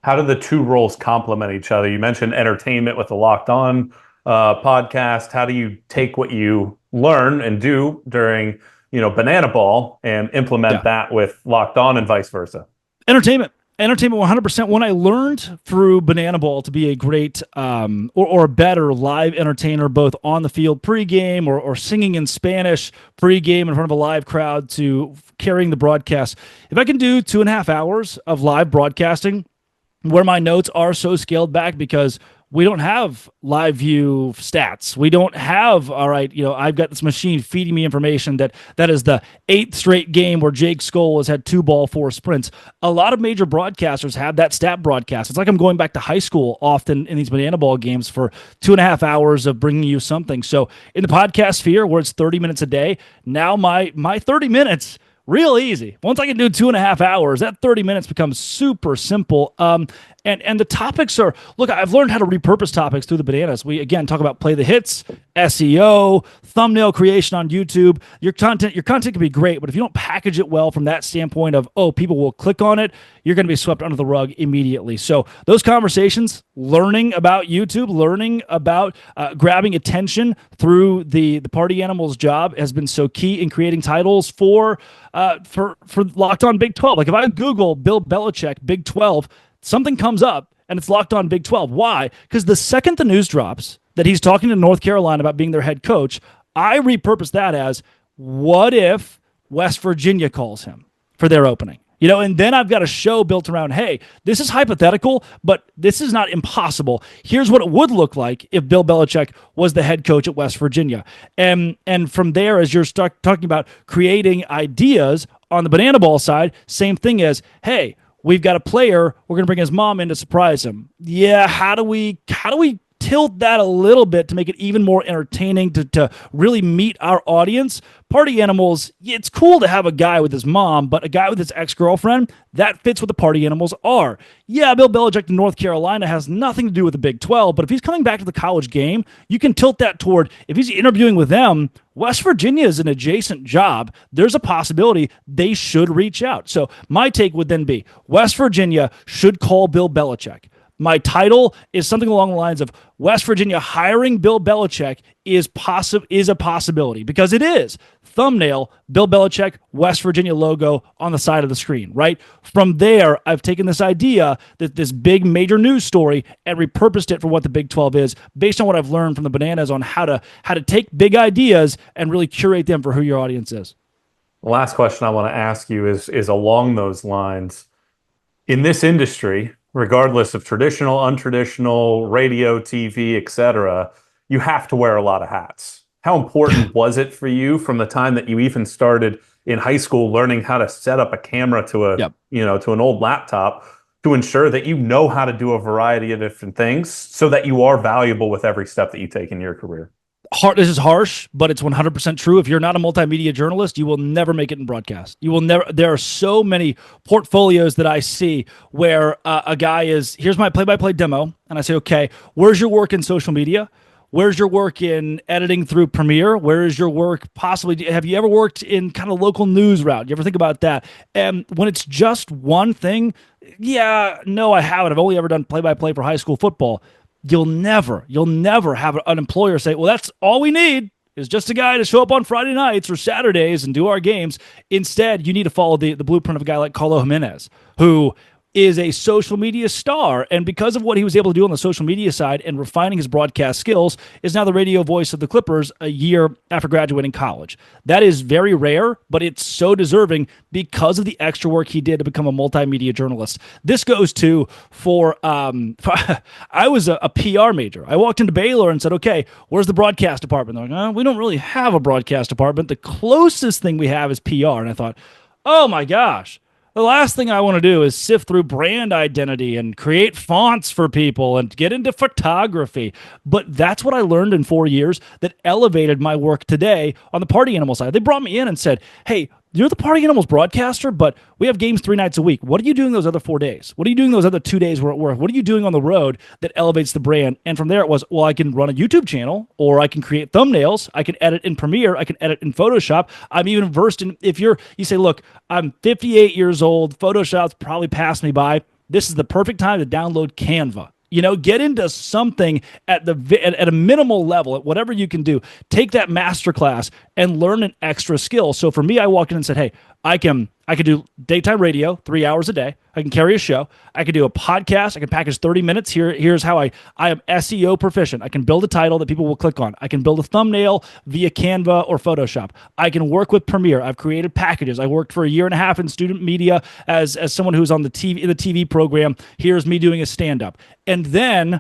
S1: How do the two roles complement each other? You mentioned entertainment with the Locked On podcast. How do you take what you learn and do during, Banana Ball and implement that with Locked On and vice versa?
S2: Entertainment 100%. When I learned through Banana Ball to be a great or a better live entertainer, both on the field pregame or singing in Spanish pregame in front of a live crowd to carrying the broadcast, if I can do 2.5 hours of live broadcasting where my notes are so scaled back because we don't have live view stats. We don't have, all right, I've got this machine feeding me information that is the 8th straight game where Jake Skoll has had 2 ball 4 sprints. A lot of major broadcasters have that stat broadcast. It's like I'm going back to high school often in these Banana Ball games for 2.5 hours of bringing you something. So in the podcast sphere where it's 30 minutes a day, now my 30 minutes, real easy. Once I can do 2.5 hours, that 30 minutes becomes super simple. And the topics are, look, I've learned how to repurpose topics through the Bananas. We, again, talk about play the hits, SEO, thumbnail creation on YouTube. Your content can be great, but if you don't package it well from that standpoint of, people will click on it, you're going to be swept under the rug immediately. So those conversations, learning about YouTube, learning about grabbing attention through the Party Animals job has been so key in creating titles for Locked On Big 12. Like if I Google Bill Belichick Big 12, something comes up and it's Locked On Big 12. Why? Because the second the news drops that he's talking to North Carolina about being their head coach, I repurpose that as, what if West Virginia calls him for their opening? And then I've got a show built around, hey, this is hypothetical, but this is not impossible. Here's what it would look like if Bill Belichick was the head coach at West Virginia. And from there, as you're talking about creating ideas on the Banana Ball side, same thing as, hey, we've got a player, we're going to bring his mom in to surprise him. Yeah, how do we tilt that a little bit to make it even more entertaining to really meet our audience? Party Animals, it's cool to have a guy with his mom, but a guy with his ex-girlfriend, that fits what the Party Animals are. Yeah, Bill Belichick to North Carolina has nothing to do with the Big 12, but if he's coming back to the college game, you can tilt that toward, if he's interviewing with them, West Virginia is an adjacent job. There's a possibility they should reach out. So my take would then be, West Virginia should call Bill Belichick. My title is something along the lines of West Virginia hiring Bill Belichick is a possibility, because it is. Thumbnail, Bill Belichick, West Virginia logo on the side of the screen, right? From there, I've taken this idea, that this big major news story, and repurposed it for what the Big 12 is, based on what I've learned from the Bananas on how to take big ideas and really curate them for who your audience is.
S1: The last question I want to ask you is along those lines. In this industry, regardless of traditional, untraditional, radio, TV, etc., you have to wear a lot of hats. How important was it for you from the time that you even started in high school learning how to set up a camera to to an old laptop, to ensure that you know how to do a variety of different things so that you are valuable with every step that you take in your career?
S2: This is harsh, but it's 100% true. If you're not a multimedia journalist, you will never make it in broadcast. You will never. There are so many portfolios that I see where a guy is, here's my play-by-play demo, and I say, okay, where's your work in social media? Where's your work in editing through Premiere? Where is your work possibly? Have you ever worked in kind of local news route? You ever think about that? And when it's just one thing, yeah, no, I haven't. I've only ever done play-by-play for high school football. You'll never have an employer say, well, that's all we need is just a guy to show up on Friday nights or Saturdays and do our games. Instead, you need to follow the blueprint of a guy like Carlo Jimenez, who is a social media star, and because of what he was able to do on the social media side and refining his broadcast skills, is now the radio voice of the Clippers a year after graduating college. That is very rare, but it's so deserving because of the extra work he did to become a multimedia journalist. This goes to I was a PR major. I walked into Baylor and said, okay, where's the broadcast department? They're like, we don't really have a broadcast department. The closest thing we have is PR. And I thought, oh my gosh, the last thing I want to do is sift through brand identity and create fonts for people and get into photography. But that's what I learned in 4 years that elevated my work today on the Party Animal side. They brought me in and said, hey, you're the Party Animals broadcaster, but we have games 3 nights a week. What are you doing those other 4 days? What are you doing those other 2 days we're at work? What are you doing on the road that elevates the brand? And from there it was, well, I can run a YouTube channel, or I can create thumbnails. I can edit in Premiere. I can edit in Photoshop. I'm even versed in, if you say, look, I'm 58 years old. Photoshop's probably passed me by. This is the perfect time to download Canva. Get into something at a minimal level, at whatever you can do. Take that masterclass and learn an extra skill. So for me, I walked in and said, hey, I can do daytime radio 3 hours a day. I can carry a show. I can do a podcast. I can package 30 minutes. Here's how I am SEO proficient. I can build a title that people will click on. I can build a thumbnail via Canva or Photoshop. I can work with Premiere. I've created packages. I worked for a year and a half in student media as someone who's on the TV program. Here's me doing a stand-up. And then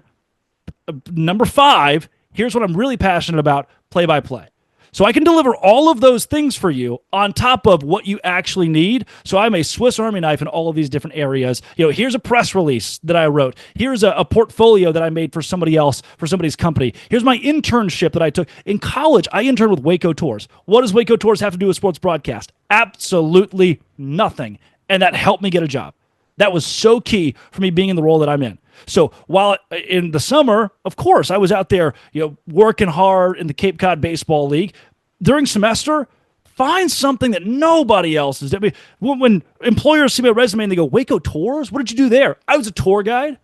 S2: number 5, here's what I'm really passionate about, play-by-play. So I can deliver all of those things for you on top of what you actually need. So I'm a Swiss Army knife in all of these different areas. Here's a press release that I wrote. Here's a portfolio that I made for somebody else, for somebody's company. Here's my internship that I took. In college, I interned with Waco Tours. What does Waco Tours have to do with sports broadcast? Absolutely nothing. And that helped me get a job. That was so key for me being in the role that I'm in. So while in the summer, of course, I was out there, working hard in the Cape Cod Baseball League. During semester, find something that nobody else is doing. When employers see my resume and they go, Waco Tours? What did you do there? I was a tour guide.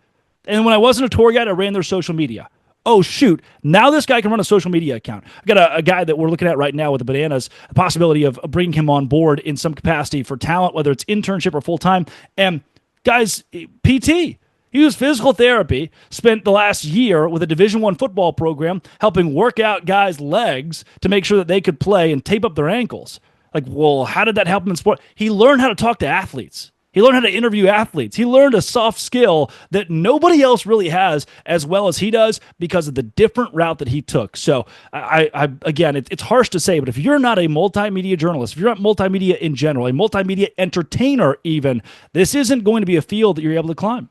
S2: And when I wasn't a tour guide, I ran their social media. Oh, shoot. Now this guy can run a social media account. I've got a guy that we're looking at right now with the Bananas, the possibility of bringing him on board in some capacity for talent, whether it's internship or full-time. And guys, PT. He used physical therapy, spent the last year with a Division I football program helping work out guys' legs to make sure that they could play and tape up their ankles. Like, well, how did that help him in sport? He learned how to talk to athletes. He learned how to interview athletes. He learned a soft skill that nobody else really has as well as he does because of the different route that he took. So, again, it's harsh to say, but if you're not a multimedia journalist, if you're not multimedia in general, a multimedia entertainer even, this isn't going to be a field that you're able to climb.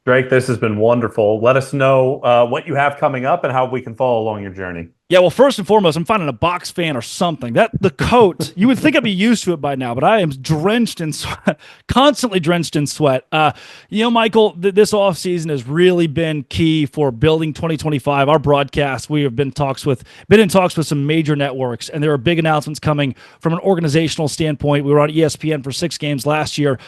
S1: Drake, this has been wonderful. Let us know what you have coming up and how we can follow along your journey.
S2: Yeah, well, first and foremost, I'm finding a box fan or something. That the coat, you would think I'd be used to it by now, but I am drenched in sweat, constantly drenched in sweat. Michael, this offseason has really been key for building 2025. Our broadcast, we have been in talks with some major networks, and there are big announcements coming from an organizational standpoint. We were on ESPN for 6 games last year.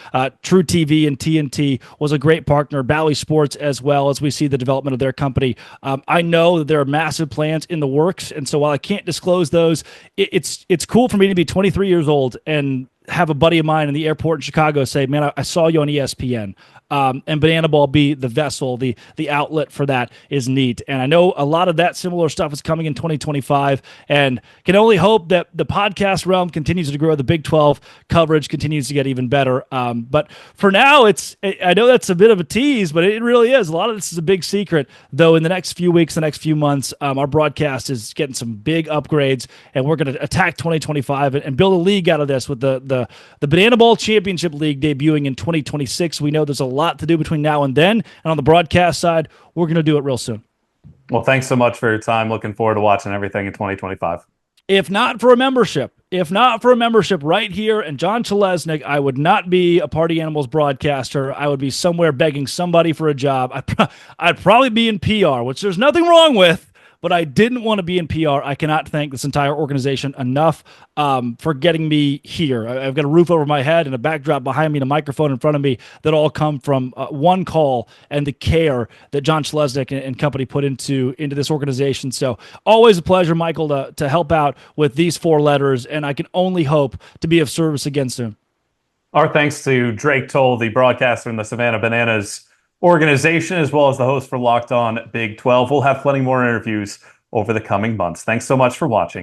S2: True TV and TNT was a great partner. Bally Sports as well, as we see the development of their company. I know that there are massive plans in the works. And so while I can't disclose those, it's cool for me to be 23 years old and have a buddy of mine in the airport in Chicago say, man, I saw you on ESPN. And Banana Ball be the vessel, the outlet for that is neat. And I know a lot of that similar stuff is coming in 2025, and can only hope that the podcast realm continues to grow. The Big 12 coverage continues to get even better. But for now, I know that's a bit of a tease, but it really is. A lot of this is a big secret, though. In the next few weeks, the next few months, our broadcast is getting some big upgrades, and we're going to attack 2025 and build a league out of this with the Banana Ball Championship League debuting in 2026. We know there's a lot to do between now and then. And on the broadcast side, we're going to do it real soon.
S1: Well, thanks so much for your time. Looking forward to watching everything in 2025.
S2: If not for a membership right here and John Chalesnik, I would not be a Party Animals broadcaster. I would be somewhere begging somebody for a job. I'd probably be in PR, which there's nothing wrong with, but I didn't want to be in PR. I cannot thank this entire organization enough for getting me here. I've got a roof over my head and a backdrop behind me and a microphone in front of me that all come from one call and the care that John Chalesnik and company put into this organization. So always a pleasure, Michael, to help out with these 4 letters, and I can only hope to be of service again soon.
S1: Our thanks to Drake Toll, the broadcaster in the Savannah Bananas organization, as well as the host for Locked On Big 12. We'll have plenty more interviews over the coming months. Thanks so much for watching.